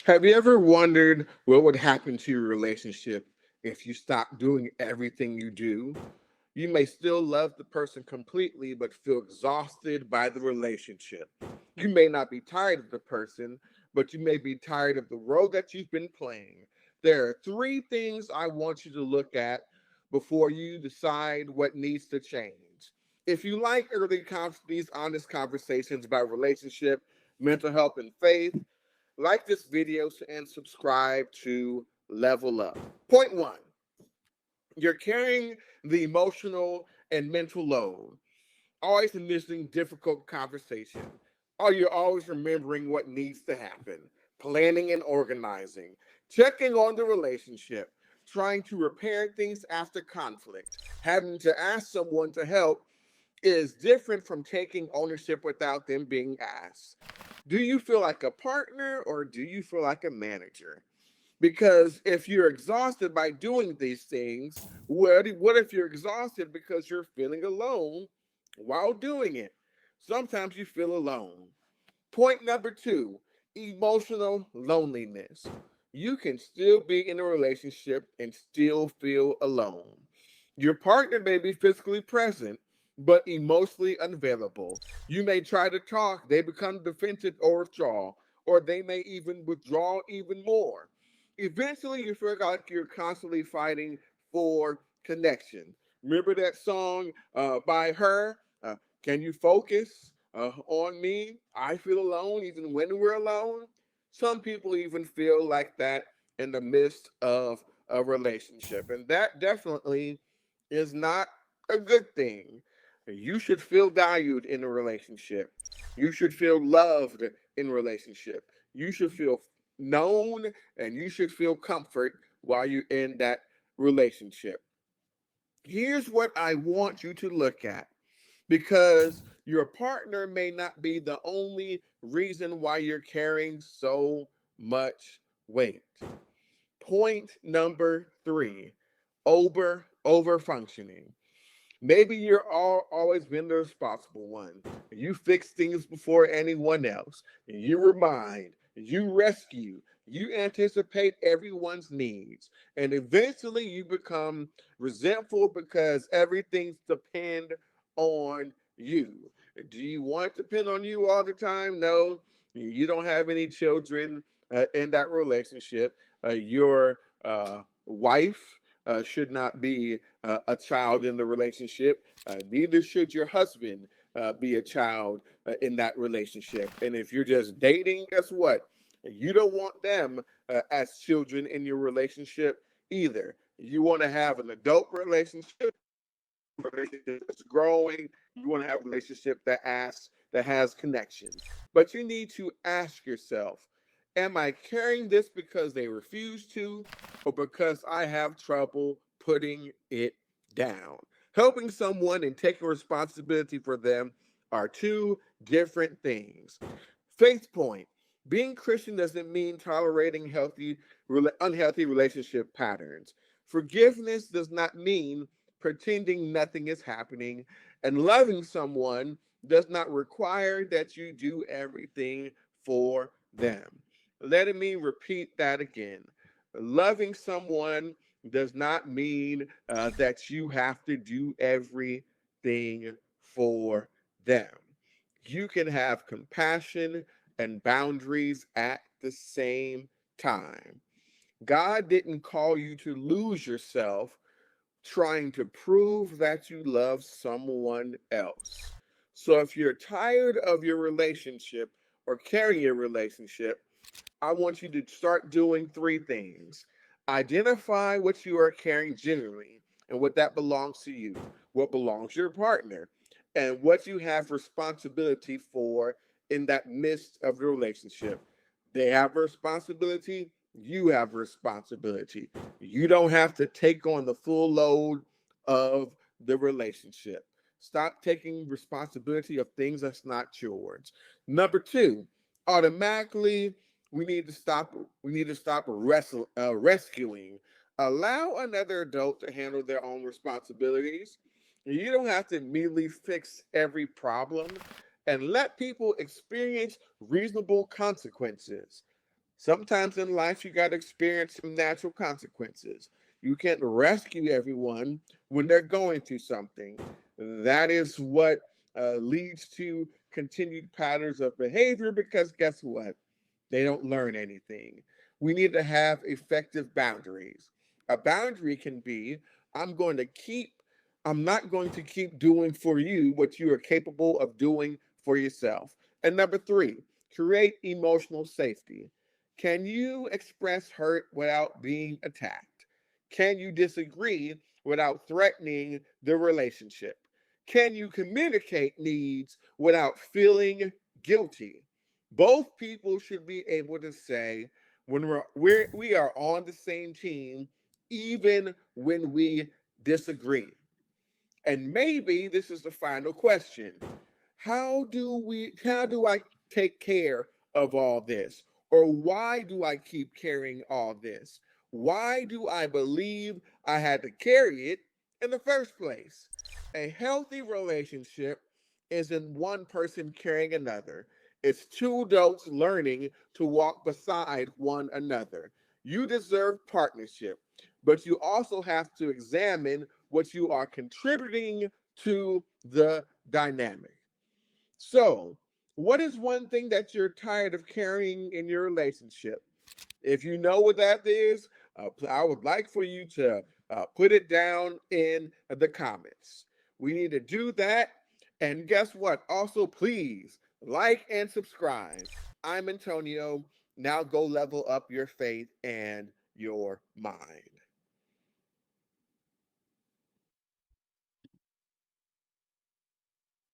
Have you ever wondered what would happen to your relationship if you stopped doing everything you do? You may still love the person completely, but feel exhausted by the relationship. You may not be tired of the person, but you may be tired of the role that you've been playing. There are three things I want you to look at before you decide what needs to change. If you like these honest conversations about relationship, mental health, and faith, like this video and subscribe to Level Up. Point one, you're carrying the emotional and mental load. Always initiating difficult conversation. Or you're always remembering what needs to happen. Planning and organizing. Checking on the relationship. Trying to repair things after conflict. Having to ask someone to help is different from taking ownership without them being asked. Do you feel like a partner or do you feel like a manager? Because if you're exhausted by doing these things, what if you're exhausted because you're feeling alone while doing it? Sometimes you feel alone. Point number two, emotional loneliness. You can still be in a relationship and still feel alone. Your partner may be physically present, but emotionally unavailable. You may try to talk, they become defensive or withdraw, or they may even withdraw even more. Eventually, you feel like you're constantly fighting for connection. Remember that song by her? Can you focus on me? I feel alone even when we're alone. Some people even feel like that in the midst of a relationship, and that definitely is not a good thing. You should feel valued in a relationship. You should feel loved in a relationship. You should feel known and you should feel comfort while you're in that relationship. Here's what I want you to look at, because your partner may not be the only reason why you're carrying so much weight. Point number three, over functioning. Maybe you're always been the responsible one. You fix things before anyone else. You remind, you rescue, you anticipate everyone's needs. And eventually you become resentful because everything's depend on you. Do you want it to depend on you all the time? No. You don't have any children in that relationship. Your wife should not be a child in the relationship. Neither should your husband be a child in that relationship. And if you're just dating, guess what? You don't want them as children in your relationship either. You want to have an adult relationship, relationship that's growing. You want to have a relationship that has connection. But you need to ask yourself, am I carrying this because they refuse to, or because I have trouble putting it down? Helping someone and taking responsibility for them are two different things. Faith point. Being Christian doesn't mean tolerating unhealthy relationship patterns. Forgiveness does not mean pretending nothing is happening. And loving someone does not require that you do everything for them. Let me repeat that again. Loving someone does not mean that you have to do everything for them. You can have compassion and boundaries at the same time. God didn't call you to lose yourself trying to prove that you love someone else. So if you're tired of your relationship or carrying a relationship, I want you to start doing three things. Identify what you are carrying generally and what that belongs to you, what belongs to your partner, and what you have responsibility for in that midst of the relationship. They have a responsibility, you have a responsibility. You don't have to take on the full load of the relationship. Stop taking responsibility of things that's not yours. Number two, automatically we need to stop rescuing. Allow another adult to handle their own responsibilities. You don't have to immediately fix every problem, and let people experience reasonable consequences. Sometimes in life, you got to experience some natural consequences. You can't rescue everyone when they're going through something. That is what leads to continued patterns of behavior because guess what? They don't learn anything. We need to have effective boundaries. A boundary can be I'm going to keep, I'm not going to keep doing for you what you are capable of doing for yourself. And number three, create emotional safety. Can you express hurt without being attacked? Can you disagree without threatening the relationship? Can you communicate needs without feeling guilty? Both people should be able to say when we are on the same team, even when we disagree. And maybe this is the final question. How do I take care of all this? Or why do I keep carrying all this? Why do I believe I had to carry it in the first place? A healthy relationship isn't one person carrying another. It's two adults learning to walk beside one another. You deserve partnership, but you also have to examine what you are contributing to the dynamic. So, what is one thing that you're tired of carrying in your relationship? If you know what that is, I would like for you to put it down in the comments. We need to do that. And guess what? Also, please like and subscribe. I'm Antonio. Now go level up your faith and your mind.